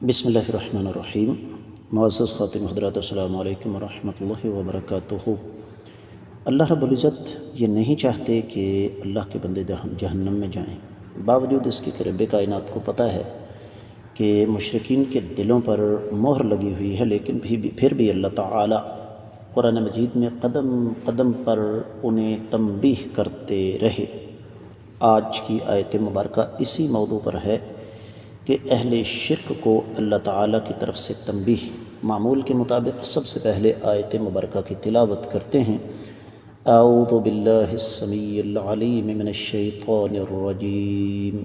بسم اللہ الرحمن الرحیم۔ معزز خاتم حضرات، السلام علیکم ورحمۃ اللہ وبرکاتہ۔ اللہ رب العزت یہ نہیں چاہتے کہ اللہ کے بندے جہنم میں جائیں، باوجود اس کے کہ رب کائنات کو پتہ ہے کہ مشرکین کے دلوں پر مہر لگی ہوئی ہے، لیکن پھر بھی اللہ تعالی قرآن مجید میں قدم قدم پر انہیں تنبیہ کرتے رہے۔ آج کی آیت مبارکہ اسی موضوع پر ہے کہ اہل شرک کو اللہ تعالیٰ کی طرف سے تنبیہ۔ معمول کے مطابق سب سے پہلے آیت مبارکہ کی تلاوت کرتے ہیں۔ اعوذ باللہ السمیع العلیم من الشیطان الرجیم۔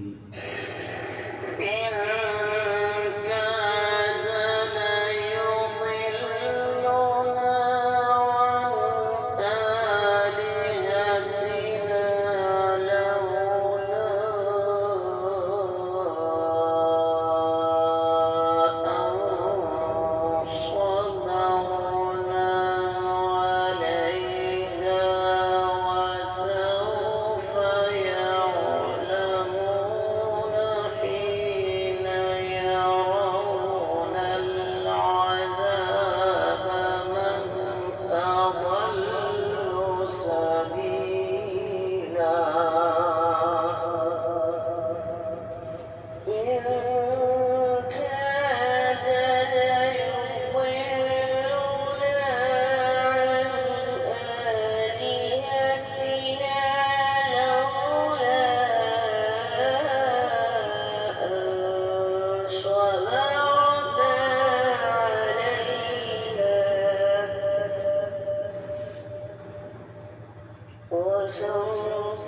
وسوف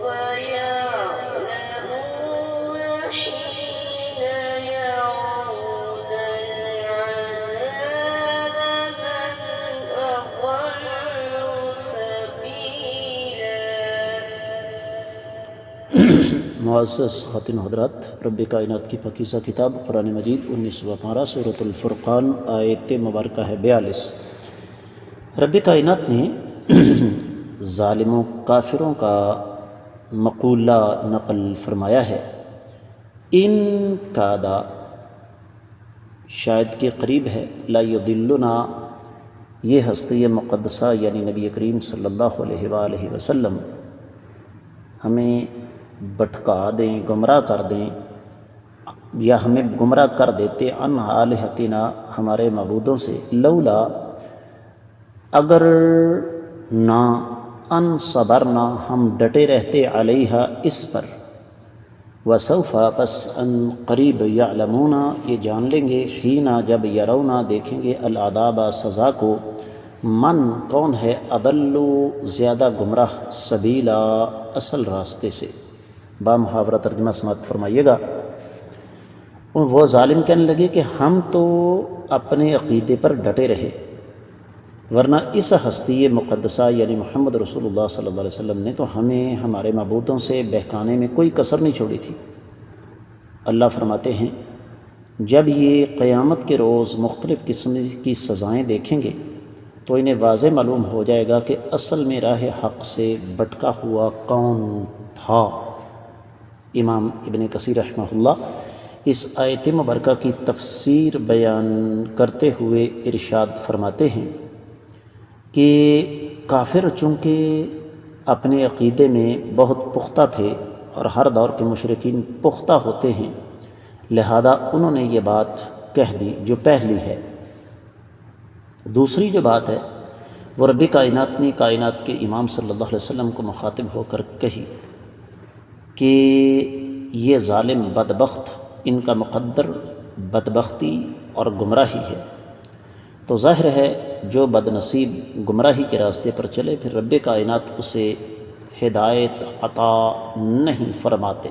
يعلمون حين يرون العذاب من أضل سبيلا۔ معزز خاتم حضرات، رب کائنات کی پاکیزہ کتاب قرآن مجید 19واں پارہ سورۃ الفرقان، آیت مبارکہ ہے 42۔ رب کائنات نے ظالموں کافروں کا مقولہ نقل فرمایا ہے۔ ان کادا شاید کے قریب ہے، لا یضلنا یہ ہستی مقدسہ یعنی نبی کریم صلی اللہ علیہ وآلہ وسلم ہمیں بھٹکا دیں، گمراہ کر دیں، یا ہمیں گمراہ کر دیتے عن آلہتنا ہمارے معبودوں سے، لولا اگر نہ ان صبرنا ہم ڈٹے رہتے علیہا اس پر، وسوف پس ان قریب یعلمون یہ جان لیں گے، حین جب یرونا دیکھیں گے، العذاب سزا کو، من کون ہے، اضل زیادہ گمراہ، سبیلا اصل راستے سے۔ بامحاورہ ترجمہ سماعت فرمائیے گا۔ وہ ظالم کہنے لگے کہ ہم تو اپنے عقیدے پر ڈٹے رہے، ورنہ اس ہستی مقدسہ یعنی محمد رسول اللہ صلی اللہ علیہ وسلم نے تو ہمیں ہمارے معبودوں سے بہکانے میں کوئی کسر نہیں چھوڑی تھی۔ اللہ فرماتے ہیں جب یہ قیامت کے روز مختلف قسم کی سزائیں دیکھیں گے تو انہیں واضح معلوم ہو جائے گا کہ اصل میں راہ حق سے بھٹکا ہوا کون تھا۔ امام ابن کثیر رحمہ اللہ اس آیت مبارکہ کی تفسیر بیان کرتے ہوئے ارشاد فرماتے ہیں کہ کافر چونکہ اپنے عقیدے میں بہت پختہ تھے اور ہر دور کے مشرکین پختہ ہوتے ہیں، لہذا انہوں نے یہ بات کہہ دی جو پہلی ہے۔ دوسری جو بات ہے وہ رب کائنات نے کائنات کے امام صلی اللہ علیہ وسلم کو مخاطب ہو کر کہی کہ یہ ظالم بدبخت، ان کا مقدر بدبختی اور گمراہی ہے۔ تو ظاہر ہے جو بد نصیب گمراہی کے راستے پر چلے پھر رب کائنات اسے ہدایت عطا نہیں فرماتے۔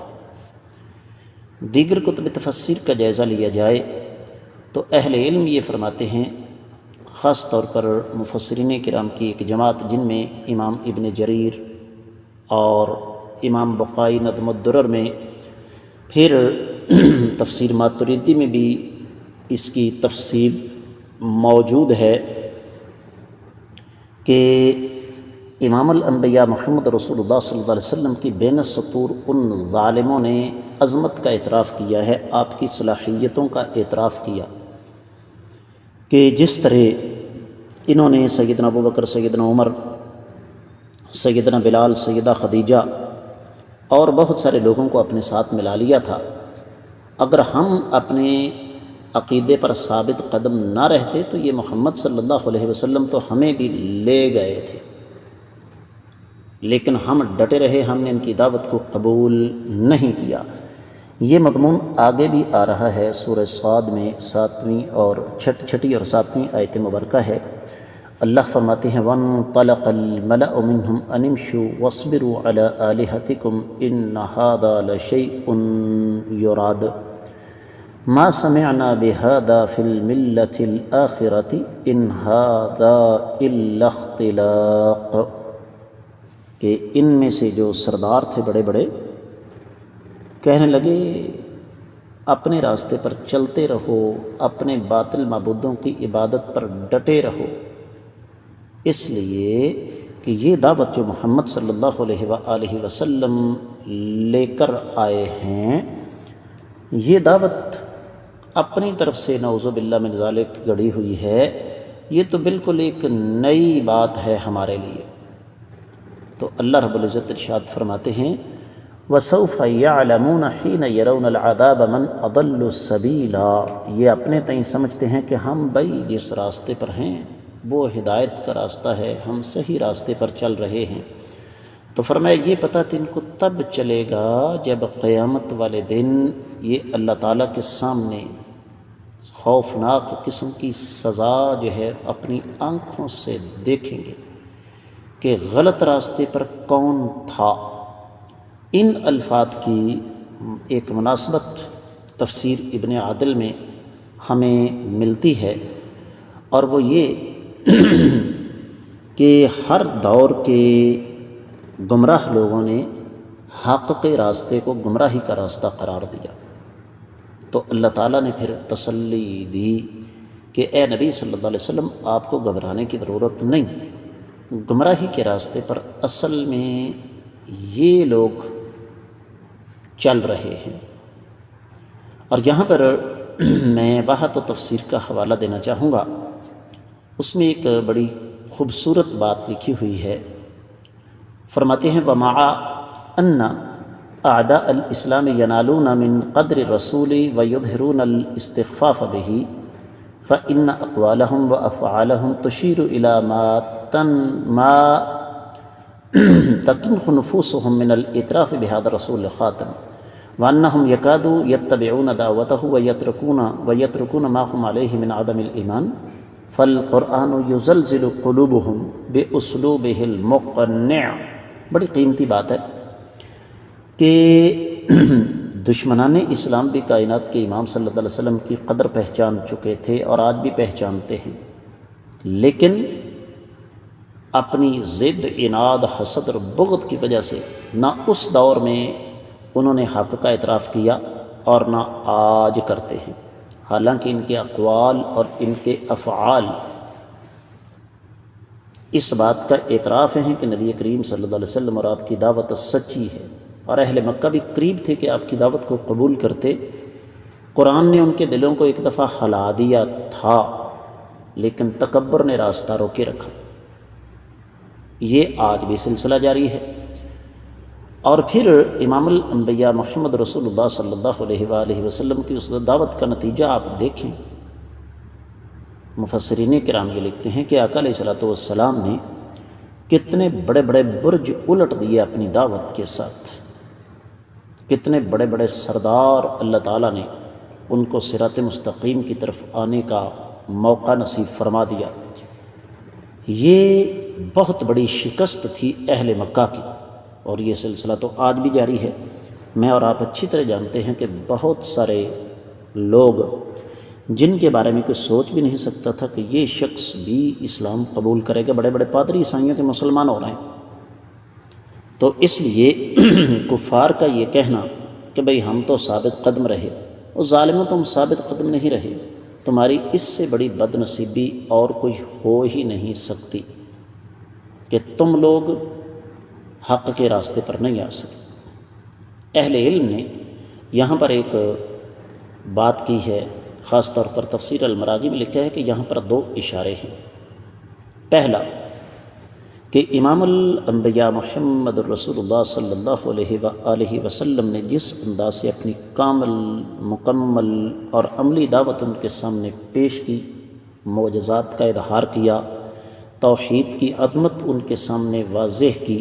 دیگر کتب تفسیر کا جائزہ لیا جائے تو اہل علم یہ فرماتے ہیں، خاص طور پر مفسرین کرام کی ایک جماعت جن میں امام ابن جریر اور امام بقائی نظم الدرر میں، پھر تفسیر ماتریدی میں بھی اس کی تفصیل موجود ہے کہ امام الانبیاء محمد رسول اللہ صلی اللہ علیہ وسلم کی بین السطور ان ظالموں نے عظمت کا اعتراف کیا ہے، آپ کی صلاحیتوں کا اعتراف کیا، کہ جس طرح انہوں نے سیدنا ابوبکر، سیدنا عمر، سیدنا بلال، سیدہ خدیجہ اور بہت سارے لوگوں کو اپنے ساتھ ملا لیا تھا، اگر ہم اپنے عقیدے پر ثابت قدم نہ رہتے تو یہ محمد صلی اللہ علیہ وسلم تو ہمیں بھی لے گئے تھے، لیکن ہم ڈٹے رہے، ہم نے ان کی دعوت کو قبول نہیں کیا۔ یہ مضمون آگے بھی آ رہا ہے، سورہ صاد میں 7ویں اور 6 اور 7ویں آیت مبارکہ ہے۔ اللہ فرماتے ہیں وَانطَلَقَ الْمَلَأُ مِنْهُمْ أَنِ امْشُوا وَاصْبِرُوا عَلَىٰ آلِهَتِكُمْ إِنَّ هَٰذَا لَشَيْءٌ يُرَادُ مَا سَمِعْنَا بِهَٰذَا فِي الْمِلَّةِ الْآخِرَةِ إِنْ هَٰذَا إِلَّا اخْتِلَاقٌ، کہ ان میں سے جو سردار تھے بڑے بڑے کہنے لگے اپنے راستے پر چلتے رہو، اپنے باطل معبودوں کی عبادت پر ڈٹے رہو، اس لیے کہ یہ دعوت جو محمد صلی اللہ علیہ وآلہ وسلم لے کر آئے ہیں، یہ دعوت اپنی طرف سے نعوذ باللہ من ذالک گڑھی ہوئی ہے، یہ تو بالکل ایک نئی بات ہے ہمارے لیے۔ تو اللہ رب العزت ارشاد فرماتے ہیں وَسَوْفَ يَعْلَمُونَ حِينَ يَرَوْنَ الْعَذَابَ مَنْ أَضَلُّ سَبِيلًا، یہ اپنے تئیں سمجھتے ہیں کہ ہم بھائی جس راستے پر ہیں وہ ہدایت کا راستہ ہے، ہم صحیح راستے پر چل رہے ہیں۔ تو فرمایا یہ پتہ تو ان کو تب چلے گا جب قیامت والے دن یہ اللہ تعالیٰ کے سامنے خوفناک قسم کی سزا جو ہے اپنی آنکھوں سے دیکھیں گے کہ غلط راستے پر کون تھا۔ ان الفاظ کی ایک مناسبت تفسیر ابن عادل میں ہمیں ملتی ہے، اور وہ یہ کہ ہر دور کے گمراہ لوگوں نے حق کے راستے کو گمراہی کا راستہ قرار دیا، تو اللہ تعالیٰ نے پھر تسلی دی کہ اے نبی صلی اللہ علیہ وسلم آپ کو گھبرانے کی ضرورت نہیں، گمراہی کے راستے پر اصل میں یہ لوگ چل رہے ہیں۔ اور یہاں پر میں بحث و تفسیر کا حوالہ دینا چاہوں گا، اس میں ایک بڑی خوبصورت بات لکھی ہوئی ہے۔ فرماتے ہیں وَمَعَ أَنَّ أَعْدَاءَ الْإِسْلَامِ يَنَالُونَ مِنْ قَدْرِ الرَّسُولِ وَيُظْهِرُونَ الْإِسْتِخْفَافَ بِهِ فَإِنَّ أَقْوَالَهُمْ وَأَفْعَالَهُمْ تُشِيرُ إِلَى مَا تَكِنْخُ نُفُوسُهُمْ مِنَ الْإِعْتِرَافِ بِهَذَا الرَّسُولِ الْخَاتَمِ وَأَنَّهُمْ يَكَادُوا يَتَّبِعُونَ دَعْوَتَهُ وَيَتْرُكُونَ مَا هُمْ عَلَيْهِ مِنْ عَدَمِ الْإِيمَانِ فَالْقُرْآنُ يُزَلْزِلُ قُلُوبَهُمْ بِأُسْلُوبِهِ الْمُقْنِعِ۔ بڑی قیمتی بات ہے کہ دشمنان اسلام بھی کائنات کے امام صلی اللہ علیہ وسلم کی قدر پہچان چکے تھے اور آج بھی پہچانتے ہیں، لیکن اپنی ضد، عناد، حسد اور بغض کی وجہ سے نہ اس دور میں انہوں نے حق کا اعتراف کیا اور نہ آج کرتے ہیں، حالانکہ ان کے اقوال اور ان کے افعال اس بات کا اعتراف ہیں کہ نبی کریم صلی اللہ علیہ وسلم اور آپ کی دعوت سچی ہے، اور اہل مکہ بھی قریب تھے کہ آپ کی دعوت کو قبول کرتے۔ قرآن نے ان کے دلوں کو ایک دفعہ ہلا دیا تھا، لیکن تکبر نے راستہ روکے رکھا۔ یہ آج بھی سلسلہ جاری ہے۔ اور پھر امام الانبیاء محمد رسول اللہ صلی اللہ علیہ وآلہ وسلم کی اس دعوت کا نتیجہ آپ دیکھیں۔ مفسرین کرام یہ لکھتے ہیں کہ آقا علیہ السلام نے کتنے بڑے بڑے برج الٹ دیے اپنی دعوت کے ساتھ، کتنے بڑے بڑے سردار اللہ تعالیٰ نے ان کو صراط مستقیم کی طرف آنے کا موقع نصیب فرما دیا۔ یہ بہت بڑی شکست تھی اہل مکہ کی، اور یہ سلسلہ تو آج بھی جاری ہے۔ میں اور آپ اچھی طرح جانتے ہیں کہ بہت سارے لوگ جن کے بارے میں کوئی سوچ بھی نہیں سکتا تھا کہ یہ شخص بھی اسلام قبول کرے گا، بڑے بڑے پادری عیسائیوں کے مسلمان ہو رہے ہیں۔ تو اس لیے کفار کا یہ کہنا کہ بھئی ہم تو ثابت قدم رہے، اور ظالموں تم ثابت قدم نہیں رہے، تمہاری اس سے بڑی بد نصیبی اور کوئی ہو ہی نہیں سکتی کہ تم لوگ حق کے راستے پر نہیں آ سکے۔ اہل علم نے یہاں پر ایک بات کی ہے، خاص طور پر تفسیر المراغی میں لکھا ہے کہ یہاں پر دو اشارے ہیں۔ پہلا کہ امام الانبیاء محمد الرسول اللہ صلی اللہ علیہ وآلہ وسلم نے جس انداز سے اپنی کامل، مکمل اور عملی دعوت ان کے سامنے پیش کی، معجزات کا اظہار کیا، توحید کی عظمت ان کے سامنے واضح کی،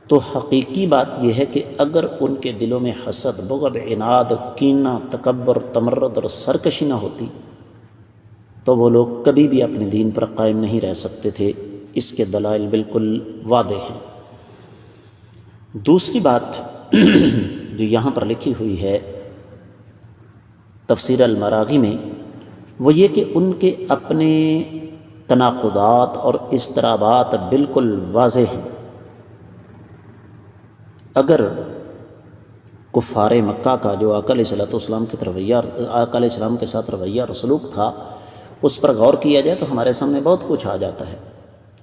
تو حقیقی بات یہ ہے کہ اگر ان کے دلوں میں حسد، بغض، عناد، کینہ، تکبر، تمرد اور سرکشی نہ ہوتی تو وہ لوگ کبھی بھی اپنے دین پر قائم نہیں رہ سکتے تھے۔ اس کے دلائل بالکل واضح ہیں۔ دوسری بات جو یہاں پر لکھی ہوئی ہے تفسیر المراغی میں، وہ یہ کہ ان کے اپنے تناقضات اور اضطرابات بالکل واضح ہیں۔ اگر کفار مکہ کا جو آقا علیہ السلام علیہ السلام کے ساتھ رویہ اور سلوک تھا، اس پر غور کیا جائے تو ہمارے سامنے بہت کچھ آ جاتا ہے۔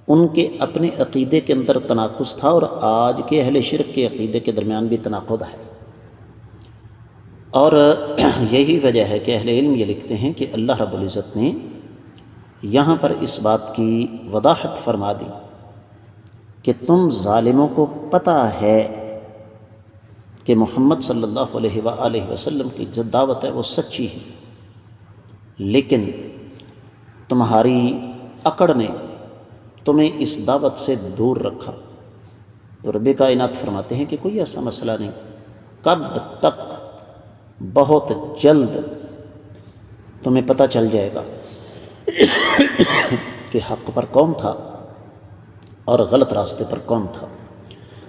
ان کے اپنے عقیدے کے اندر تناقض تھا، اور آج کے اہل شرک کے عقیدے کے درمیان بھی تناقض ہے، اور یہی وجہ ہے کہ اہل علم یہ لکھتے ہیں کہ اللہ رب العزت نے یہاں پر اس بات کی وضاحت فرما دی کہ تم ظالموں کو پتہ ہے کہ محمد صلی اللہ علیہ وآلہ وسلم کی جو دعوت ہے وہ سچی ہے، لیکن تمہاری اکڑ نے تمہیں اس دعوت سے دور رکھا۔ تو رب کائنات فرماتے ہیں کہ کوئی ایسا مسئلہ نہیں، کب تک، بہت جلد تمہیں پتہ چل جائے گا کہ حق پر کون تھا اور غلط راستے پر کون تھا۔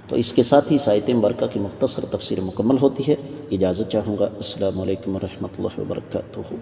تو اس کے ساتھ ہی اس آیت مبارکہ کی مختصر تفسیر مکمل ہوتی ہے۔ اجازت چاہوں گا۔ السلام علیکم ورحمۃ اللہ وبرکاتہ۔